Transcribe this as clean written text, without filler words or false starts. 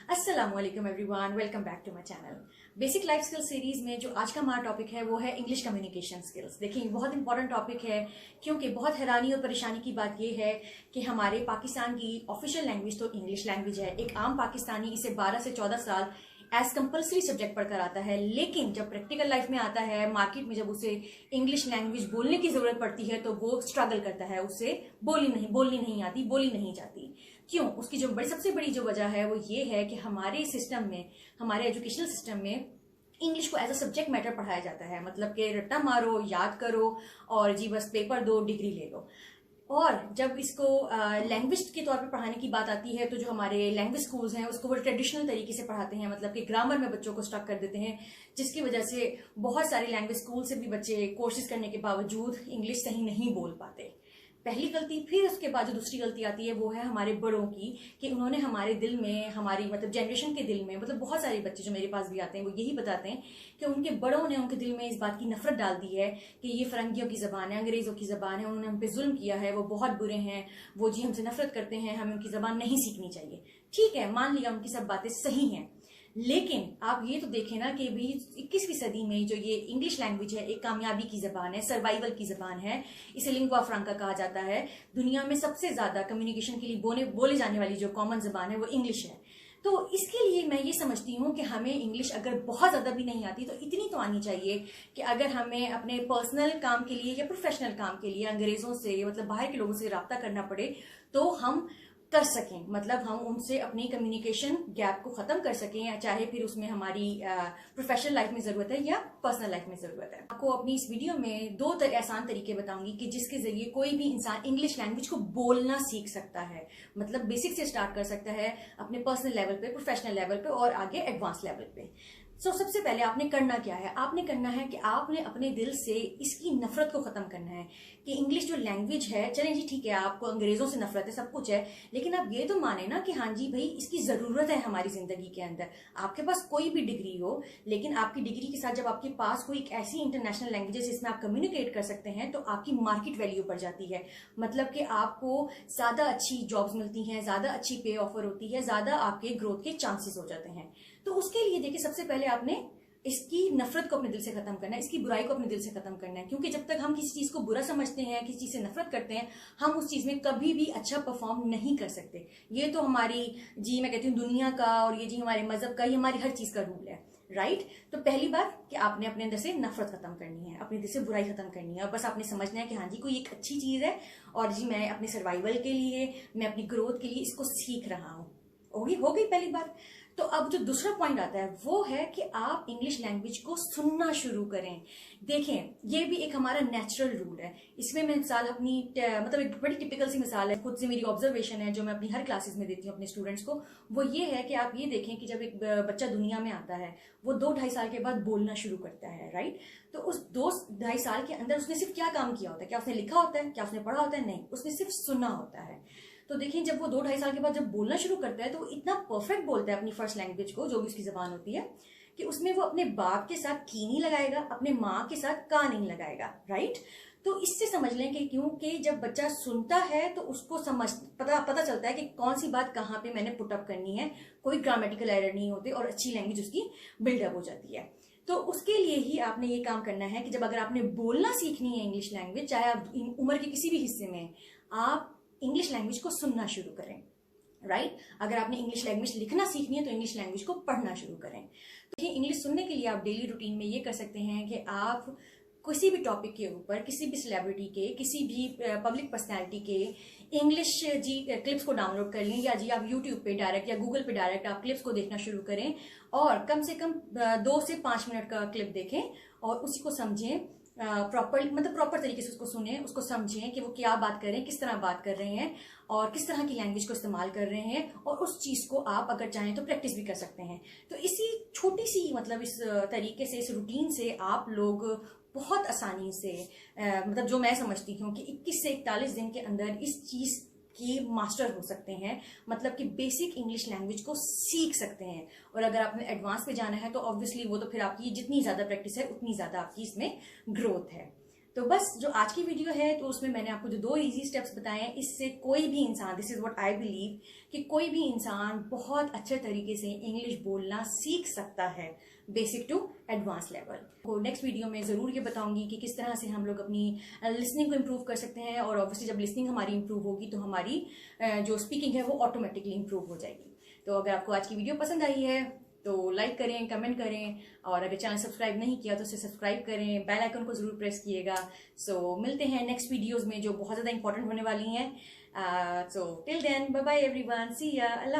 अस्सलामुअलैकुम everyone, welcome back to my channel. Basic life skill series में जो आज का हमारा टॉपिक है वो है इंग्लिश कम्युनिकेशन स्किल्स। देखिए, ये बहुत इंपॉर्टेंट टॉपिक है क्योंकि बहुत हैरानी और परेशानी की बात ये है कि हमारे पाकिस्तान की ऑफिशियल लैंग्वेज तो इंग्लिश लैंग्वेज है। एक आम पाकिस्तानी इसे 12 से 14 साल एज कंपल्सरी सब्जेक्ट पढ़कर आता है, लेकिन जब प्रैक्टिकल लाइफ में आता है, मार्केट में जब उसे इंग्लिश लैंग्वेज बोलने की जरूरत पड़ती है तो वो स्ट्रगल करता है, उसे बोलनी नहीं आती, बोली नहीं जाती। क्यों? उसकी जो सबसे बड़ी जो वजह है वो ये है कि हमारे सिस्टम में, हमारे एजुकेशनल सिस्टम में इंग्लिश को एज अ सब्जेक्ट मैटर पढ़ाया जाता है। मतलब कि रट्टा मारो, याद करो और जी बस पेपर दो, डिग्री ले लो। और जब इसको लैंग्वेज के तौर पे पढ़ाने की बात आती है तो जो हमारे लैंग्वेज स्कूल्स हैं उसको वो ट्रेडिशनल तरीके से पढ़ाते हैं, मतलब कि ग्रामर में बच्चों को स्टक कर देते हैं, जिसकी वजह से बहुत सारे लैंग्वेज स्कूल से भी बच्चे कोशिश करने के बावजूद इंग्लिश सही नहीं बोल पाते। पहली गलती। फिर उसके बाद जो दूसरी गलती आती है वो है हमारे बड़ों की, कि उन्होंने हमारे दिल में, हमारी मतलब जनरेशन के दिल में, मतलब बहुत सारे बच्चे जो मेरे पास भी आते हैं वो यही बताते हैं कि उनके बड़ों ने उनके दिल में इस बात की नफरत डाल दी है कि ये फरंगियों की जबान है, अंग्रेजों की जबान है, उन्होंने हम पे जुल्म किया है, वो बहुत बुरे हैं, वो जी हमसे नफरत करते हैं, हमें उनकी जबान नहीं सीखनी चाहिए। ठीक है, मान लिया उनकी सब बातें सही हैं, लेकिन आप ये तो देखें ना कि भी 21वीं सदी में जो ये इंग्लिश लैंग्वेज है एक कामयाबी की जबान है, सर्वाइवल की जबान है, इसे लिंगुआ फ्रांका कहा जाता है। दुनिया में सबसे ज्यादा कम्युनिकेशन के लिए बोले जाने वाली जो कॉमन जबान है वो इंग्लिश है। तो इसके लिए मैं ये समझती हूँ कि हमें इंग्लिश अगर बहुत ज्यादा भी नहीं आती तो इतनी तो आनी चाहिए कि अगर हमें अपने पर्सनल काम के लिए या प्रोफेशनल काम के लिए अंग्रेजों से, मतलब बाहर के लोगों से रब्ता करना पड़े तो हम कर सकें, मतलब हम उनसे अपनी कम्युनिकेशन गैप को खत्म कर सकें, या चाहे फिर उसमें हमारी प्रोफेशनल लाइफ में जरूरत है या पर्सनल लाइफ में जरूरत है। आपको अपनी इस वीडियो में दो आसान तरीके बताऊंगी कि जिसके जरिए कोई भी इंसान इंग्लिश लैंग्वेज को बोलना सीख सकता है, मतलब बेसिक से स्टार्ट कर सकता है अपने पर्सनल लेवल पे, प्रोफेशनल लेवल पे और आगे एडवांस लेवल पे। सबसे पहले आपने करना क्या है? आपने करना है कि आपने अपने दिल से इसकी नफरत को खत्म करना है कि इंग्लिश जो लैंग्वेज है, चलें जी ठीक है, आपको अंग्रेजों से नफरत है, सब कुछ है, लेकिन आप ये तो माने ना कि हाँ जी भाई इसकी जरूरत है हमारी जिंदगी के अंदर। आपके पास कोई भी डिग्री हो, लेकिन आपकी डिग्री के साथ जब आपके पास कोई एक ऐसी इंटरनेशनल लैंग्वेज है जिसमें आप कम्युनिकेट कर सकते हैं तो आपकी मार्केट वैल्यू बढ़ जाती है। मतलब कि आपको ज्यादा अच्छी जॉब्स मिलती हैं, ज्यादा अच्छी पे ऑफर होती है, ज्यादा आपके ग्रोथ के चांसेस हो जाते हैं। तो उसके लिए देखिए, सबसे पहले आपने इसकी नफरत को अपने दिल से खत्म करना है, इसकी बुराई को अपने दिल से खत्म करना है, क्योंकि जब तक हम किसी चीज को बुरा समझते हैं, किसी चीज से नफरत करते हैं, हम उस चीज में कभी भी अच्छा परफॉर्म नहीं कर सकते। ये तो हमारी जी मैं कहती हूँ दुनिया का, और ये जी हमारे मजहब का, ये हमारी हर चीज का रूल है, राइट। तो पहली बात कि आपने अपने अंदर से नफरत खत्म करनी है, अपने दिल से बुराई खत्म करनी है, और बस आपने समझना है कि हाँ जी कोई एक अच्छी चीज है और जी मैं अपने सर्वाइवल के लिए, मैं अपनी ग्रोथ के लिए इसको सीख रहा हूँ। हो गई पहली बात। तो अब जो दूसरा पॉइंट आता है वो है कि आप इंग्लिश लैंग्वेज को सुनना शुरू करें। देखें, ये भी एक हमारा नेचुरल रूल है। इसमें मैं मिसाल अपनी मतलब एक बड़ी टिपिकल सी मिसाल है, खुद से मेरी ऑब्जर्वेशन है जो मैं अपनी हर क्लासेस में देती हूँ अपने स्टूडेंट्स को। वो ये है कि आप ये देखें कि जब एक बच्चा दुनिया में आता है वो 2-2.5 साल के बाद बोलना शुरू करता है, राइट। तो उस 2-2.5 साल के अंदर उसने सिर्फ क्या काम किया होता है? क्या उसने लिखा होता है? क्या उसने पढ़ा होता है? नहीं, उसने सिर्फ सुना होता है। तो देखिए, जब वो 2-2.5 साल के बाद जब बोलना शुरू करता है तो वो इतना परफेक्ट बोलता है अपनी फर्स्ट लैंग्वेज को, जो भी उसकी जबान होती है, कि उसमें वो अपने बाप के साथ की नहीं लगाएगा, अपने माँ के साथ का नहीं लगाएगा, राइट। तो इससे समझ लें कि क्योंकि जब बच्चा सुनता है तो उसको पता चलता है कि कौन सी बात कहाँ पे मैंने पुटअप करनी है, कोई ग्रामेटिकल एरर नहीं होते और अच्छी लैंग्वेज उसकी बिल्डअप हो जाती है। तो उसके लिए ही आपने ये काम करना है कि जब अगर आपने बोलना सीखनी है इंग्लिश लैंग्वेज, चाहे आप उम्र के किसी भी हिस्से में, आप इंग्लिश लैंग्वेज को सुनना शुरू करें, राइट। अगर आपने इंग्लिश लैंग्वेज लिखना सीखनी है तो इंग्लिश लैंग्वेज को पढ़ना शुरू करें। तो ये इंग्लिश सुनने के लिए आप डेली रूटीन में ये कर सकते हैं कि आप किसी भी टॉपिक के ऊपर, किसी भी सेलिब्रिटी के, किसी भी पब्लिक पर्सनैलिटी के इंग्लिश जी क्लिप्स को डाउनलोड कर लें, या जी आप यूट्यूब पे डायरेक्ट या गूगल पे डायरेक्ट आप क्लिप्स को देखना शुरू करें, और कम से कम 2 से 5 मिनट का क्लिप देखें और उसी को समझें प्रॉपर तरीके से उसको सुने, उसको समझें कि वो क्या बात कर रहे हैं, किस तरह बात कर रहे हैं और किस तरह की लैंग्वेज को इस्तेमाल कर रहे हैं, और उस चीज को आप अगर चाहें तो प्रैक्टिस भी कर सकते हैं। तो इसी छोटी सी मतलब इस तरीके से, इस रूटीन से आप लोग बहुत आसानी से मतलब जो मैं समझती हूँ कि 21 से 41 दिन के अंदर इस चीज की मास्टर हो सकते हैं, मतलब कि बेसिक इंग्लिश लैंग्वेज को सीख सकते हैं। और अगर आपने एडवांस पे जाना है तो ऑब्वियसली वो तो फिर आपकी जितनी ज्यादा प्रैक्टिस है उतनी ज्यादा आपकी इसमें ग्रोथ है। तो बस जो आज की वीडियो है तो उसमें मैंने आपको जो 2 इजी स्टेप्स बताए हैं, इससे कोई भी इंसान, this is what I believe, कि कोई भी इंसान बहुत अच्छे तरीके से इंग्लिश बोलना सीख सकता है, बेसिक टू एडवांस लेवल। तो नेक्स्ट वीडियो में जरूर ये बताऊंगी कि किस तरह से हम लोग अपनी लिसनिंग को इम्प्रूव कर सकते हैं, और ऑब्वियसली जब लिसनिंग हमारी इम्प्रूव होगी तो हमारी जो स्पीकिंग है वो ऑटोमेटिकली इम्प्रूव हो जाएगी। तो अगर आपको आज की वीडियो पसंद आई है तो लाइक करें, कमेंट करें, और अगर चैनल सब्सक्राइब नहीं किया तो उसे सब्सक्राइब करें, बेल आइकन को जरूर प्रेस कीजिएगा। सो मिलते हैं नेक्स्ट वीडियोस में जो बहुत ज्यादा इंपॉर्टेंट होने वाली हैं। So till then, bye bye everyone, see ya, अल्लाह।